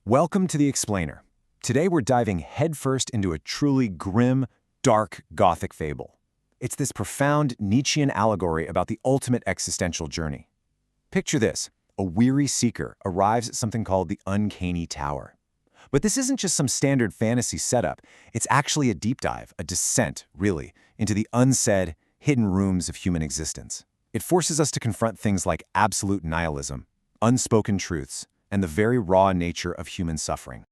Welcome to The Explainer. Today we're diving headfirst into a truly grim, dark, gothic fable. It's this profound Nietzschean allegory about the ultimate existential journey. Picture this: a weary seeker arrives at something called the Uncanny Tower. But this isn't just some standard fantasy setup. It's actually a deep dive, a descent, really, into the unsaid, hidden rooms of human existence. It forces us to confront things like absolute nihilism, unspoken truths, and the very raw nature of human suffering.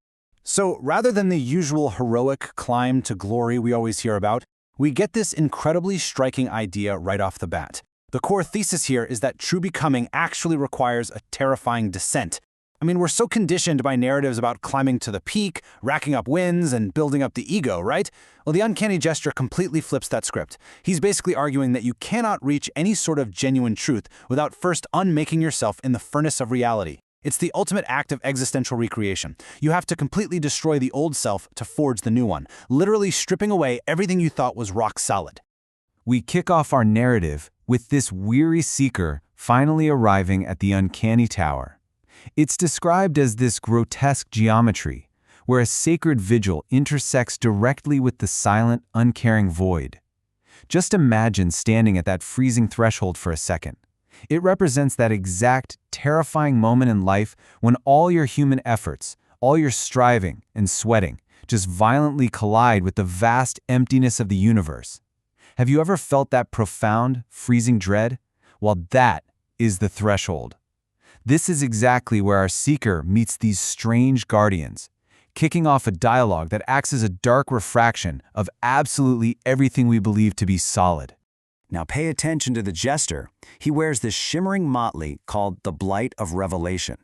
So rather than the usual heroic climb to glory we always hear about, we get this incredibly striking idea right off the bat. The core thesis here is that true becoming actually requires a terrifying descent. I mean, we're so conditioned by narratives about climbing to the peak, racking up wins, and building up the ego, right? Well, the uncanny gesture completely flips that script. He's basically arguing that you cannot reach any sort of genuine truth without first unmaking yourself in the furnace of reality. It's the ultimate act of existential recreation. You have to completely destroy the old self to forge the new one, literally stripping away everything you thought was rock solid. We kick off our narrative with this weary seeker finally arriving at the Uncanny Tower. It's described as this grotesque geometry, where a sacred vigil intersects directly with the silent, uncaring void. Just imagine standing at that freezing threshold for a second. It represents that exact, terrifying moment in life when all your human efforts, all your striving and sweating, just violently collide with the vast emptiness of the universe. Have you ever felt that profound, freezing dread? Well, that is the threshold. This is exactly where our seeker meets these strange guardians, kicking off a dialogue that acts as a dark refraction of absolutely everything we believe to be solid. Now pay attention to the jester. He wears this shimmering motley called the Blight of Revelation.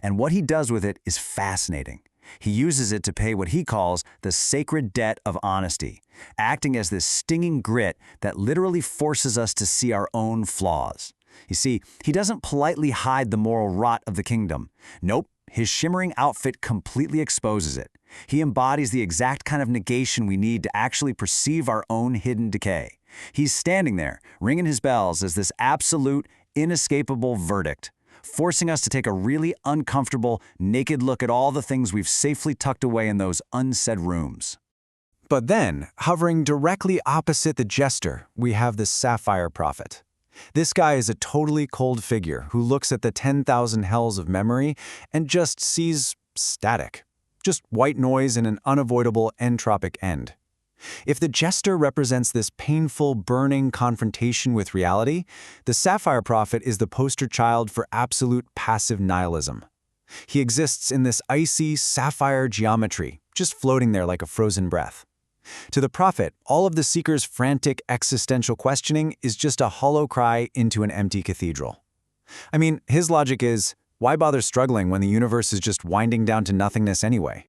And what he does with it is fascinating. He uses it to pay what he calls the sacred debt of honesty, acting as this stinging grit that literally forces us to see our own flaws. You see, he doesn't politely hide the moral rot of the kingdom. Nope, his shimmering outfit completely exposes it. He embodies the exact kind of negation we need to actually perceive our own hidden decay. He's standing there, ringing his bells as this absolute, inescapable verdict, forcing us to take a really uncomfortable, naked look at all the things we've safely tucked away in those unsaid rooms. But then, hovering directly opposite the jester, we have the sapphire prophet. This guy is a totally cold figure who looks at the 10,000 hells of memory and just sees static. Just white noise and an unavoidable entropic end. If the jester represents this painful, burning confrontation with reality, the sapphire prophet is the poster child for absolute passive nihilism. He exists in this icy, sapphire geometry, just floating there like a frozen breath. To the prophet, all of the seeker's frantic existential questioning is just a hollow cry into an empty cathedral. I mean, his logic is, why bother struggling when the universe is just winding down to nothingness anyway?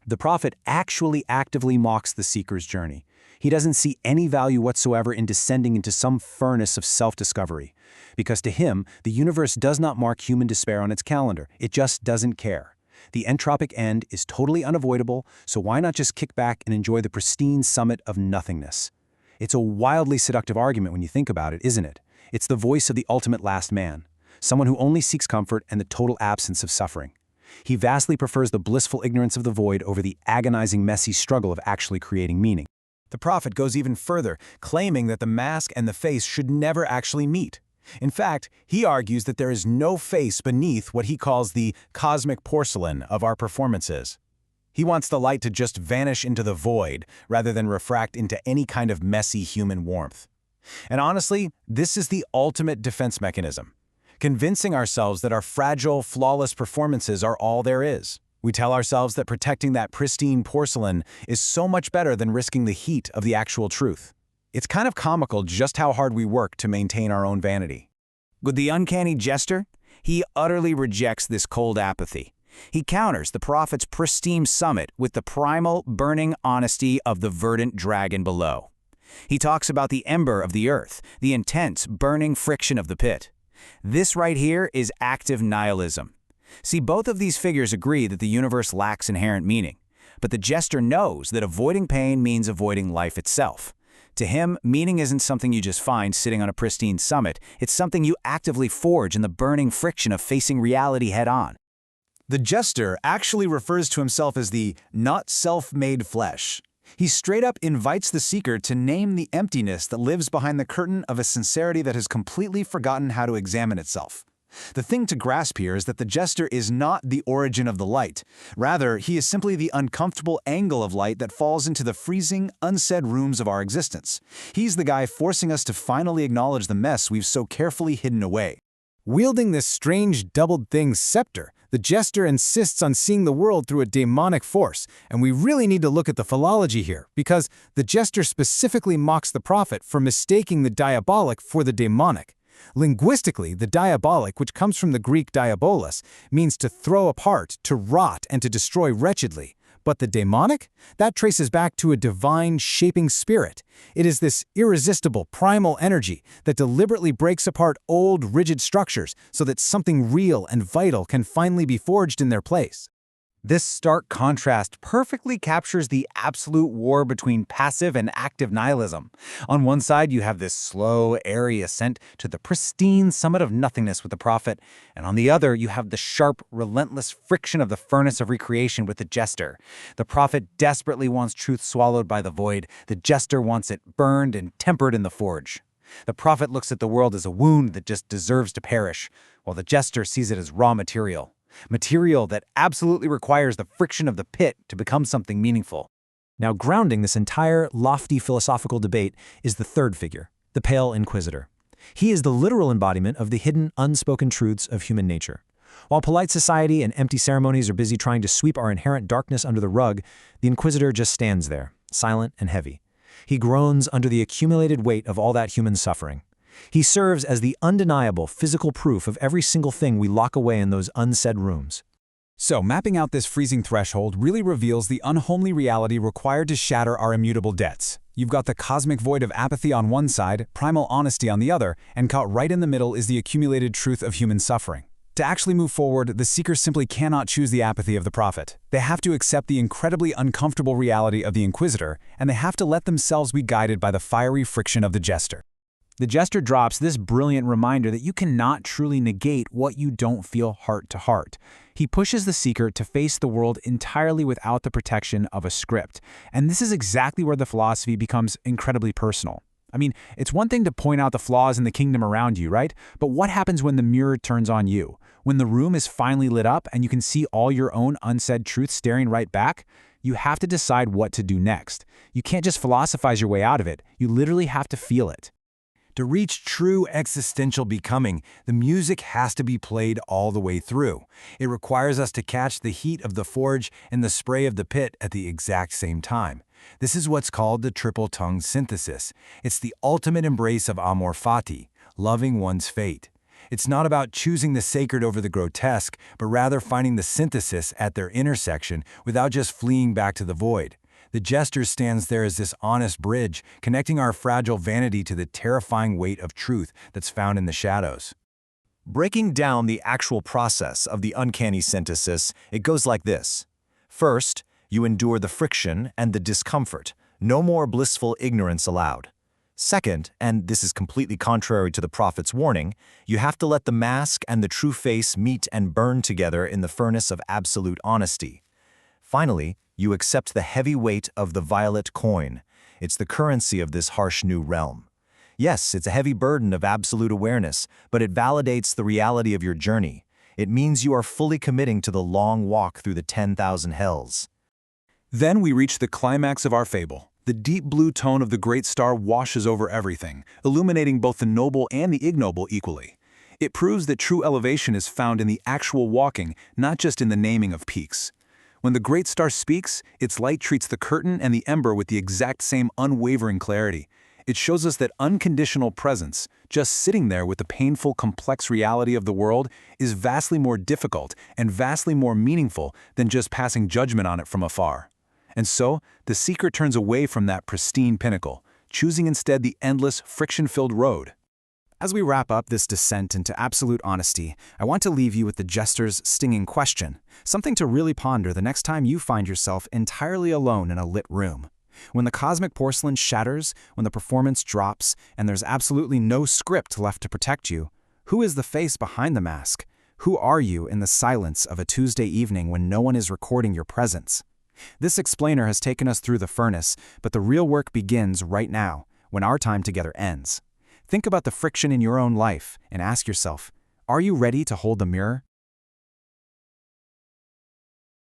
The prophet actually actively mocks the seeker's journey. He doesn't see any value whatsoever in descending into some furnace of self-discovery, because to him, the universe does not mark human despair on its calendar. It just doesn't care. The entropic end is totally unavoidable, so why not just kick back and enjoy the pristine summit of nothingness? It's a wildly seductive argument when you think about it, isn't it? It's the voice of the ultimate last man, someone who only seeks comfort and the total absence of suffering. He vastly prefers the blissful ignorance of the void over the agonizing, messy struggle of actually creating meaning. The prophet goes even further, claiming that the mask and the face should never actually meet. In fact, he argues that there is no face beneath what he calls the cosmic porcelain of our performances. He wants the light to just vanish into the void rather than refract into any kind of messy human warmth. And honestly, this is the ultimate defense mechanism. Convincing ourselves that our fragile, flawless performances are all there is. We tell ourselves that protecting that pristine porcelain is so much better than risking the heat of the actual truth. It's kind of comical just how hard we work to maintain our own vanity. With the uncanny jester, he utterly rejects this cold apathy. He counters the prophet's pristine summit with the primal, burning honesty of the verdant dragon below. He talks about the ember of the earth, the intense, burning friction of the pit. This right here is active nihilism. See, both of these figures agree that the universe lacks inherent meaning, but the jester knows that avoiding pain means avoiding life itself. To him, meaning isn't something you just find sitting on a pristine summit, it's something you actively forge in the burning friction of facing reality head-on. The Jester actually refers to himself as the not self-made flesh. He straight up invites the seeker to name the emptiness that lives behind the curtain of a sincerity that has completely forgotten how to examine itself. The thing to grasp here is that the Jester is not the origin of the light. Rather, he is simply the uncomfortable angle of light that falls into the freezing, unsaid rooms of our existence. He's the guy forcing us to finally acknowledge the mess we've so carefully hidden away. Wielding this strange doubled thing scepter, the Jester insists on seeing the world through a demonic force, and we really need to look at the philology here, because the Jester specifically mocks the prophet for mistaking the diabolic for the demonic. Linguistically, the diabolic, which comes from the Greek diabolos, means to throw apart, to rot, and to destroy wretchedly. But the demonic? That traces back to a divine, shaping spirit. It is this irresistible, primal energy that deliberately breaks apart old, rigid structures so that something real and vital can finally be forged in their place. This stark contrast perfectly captures the absolute war between passive and active nihilism. On one side, you have this slow, airy ascent to the pristine summit of nothingness with the prophet, and on the other, you have the sharp, relentless friction of the furnace of recreation with the Jester. The prophet desperately wants truth swallowed by the void. The Jester wants it burned and tempered in the forge. The prophet looks at the world as a wound that just deserves to perish, while the Jester sees it as raw material. Material that absolutely requires the friction of the pit to become something meaningful. Now, grounding this entire lofty philosophical debate is the third figure, the Pale Inquisitor. He is the literal embodiment of the hidden, unspoken truths of human nature. While polite society and empty ceremonies are busy trying to sweep our inherent darkness under the rug, the Inquisitor just stands there, silent and heavy. He groans under the accumulated weight of all that human suffering. He serves as the undeniable physical proof of every single thing we lock away in those unsaid rooms. So, mapping out this freezing threshold really reveals the unhomely reality required to shatter our immutable debts. You've got the cosmic void of apathy on one side, primal honesty on the other, and caught right in the middle is the accumulated truth of human suffering. To actually move forward, the seekers simply cannot choose the apathy of the prophet. They have to accept the incredibly uncomfortable reality of the Inquisitor, and they have to let themselves be guided by the fiery friction of the Jester. The Jester drops this brilliant reminder that you cannot truly negate what you don't feel heart to heart. He pushes the seeker to face the world entirely without the protection of a script. And this is exactly where the philosophy becomes incredibly personal. I mean, it's one thing to point out the flaws in the kingdom around you, right? But what happens when the mirror turns on you? When the room is finally lit up and you can see all your own unsaid truths staring right back? You have to decide what to do next. You can't just philosophize your way out of it. You literally have to feel it. To reach true existential becoming, the music has to be played all the way through. It requires us to catch the heat of the forge and the spray of the pit at the exact same time. This is what's called the triple-tongue synthesis. It's the ultimate embrace of amor fati, loving one's fate. It's not about choosing the sacred over the grotesque, but rather finding the synthesis at their intersection without just fleeing back to the void. The Jester stands there as this honest bridge, connecting our fragile vanity to the terrifying weight of truth that's found in the shadows. Breaking down the actual process of the uncanny synthesis, it goes like this. First, you endure the friction and the discomfort. No more blissful ignorance allowed. Second, and this is completely contrary to the prophet's warning, you have to let the mask and the true face meet and burn together in the furnace of absolute honesty. Finally, you accept the heavy weight of the violet coin. It's the currency of this harsh new realm. Yes, it's a heavy burden of absolute awareness, but it validates the reality of your journey. It means you are fully committing to the long walk through the 10,000 hells. Then we reach the climax of our fable. The deep blue tone of the great star washes over everything, illuminating both the noble and the ignoble equally. It proves that true elevation is found in the actual walking, not just in the naming of peaks. When the great star speaks, its light treats the curtain and the ember with the exact same unwavering clarity. It shows us that unconditional presence, just sitting there with the painful, complex reality of the world, is vastly more difficult and vastly more meaningful than just passing judgment on it from afar. And so, the seeker turns away from that pristine pinnacle, choosing instead the endless, friction-filled road. As we wrap up this descent into absolute honesty, I want to leave you with the Jester's stinging question, something to really ponder the next time you find yourself entirely alone in a lit room. When the cosmic porcelain shatters, when the performance drops, and there's absolutely no script left to protect you, who is the face behind the mask? Who are you in the silence of a Tuesday evening when no one is recording your presence? This explainer has taken us through the furnace, but the real work begins right now, when our time together ends. Think about the friction in your own life and ask yourself, are you ready to hold the mirror?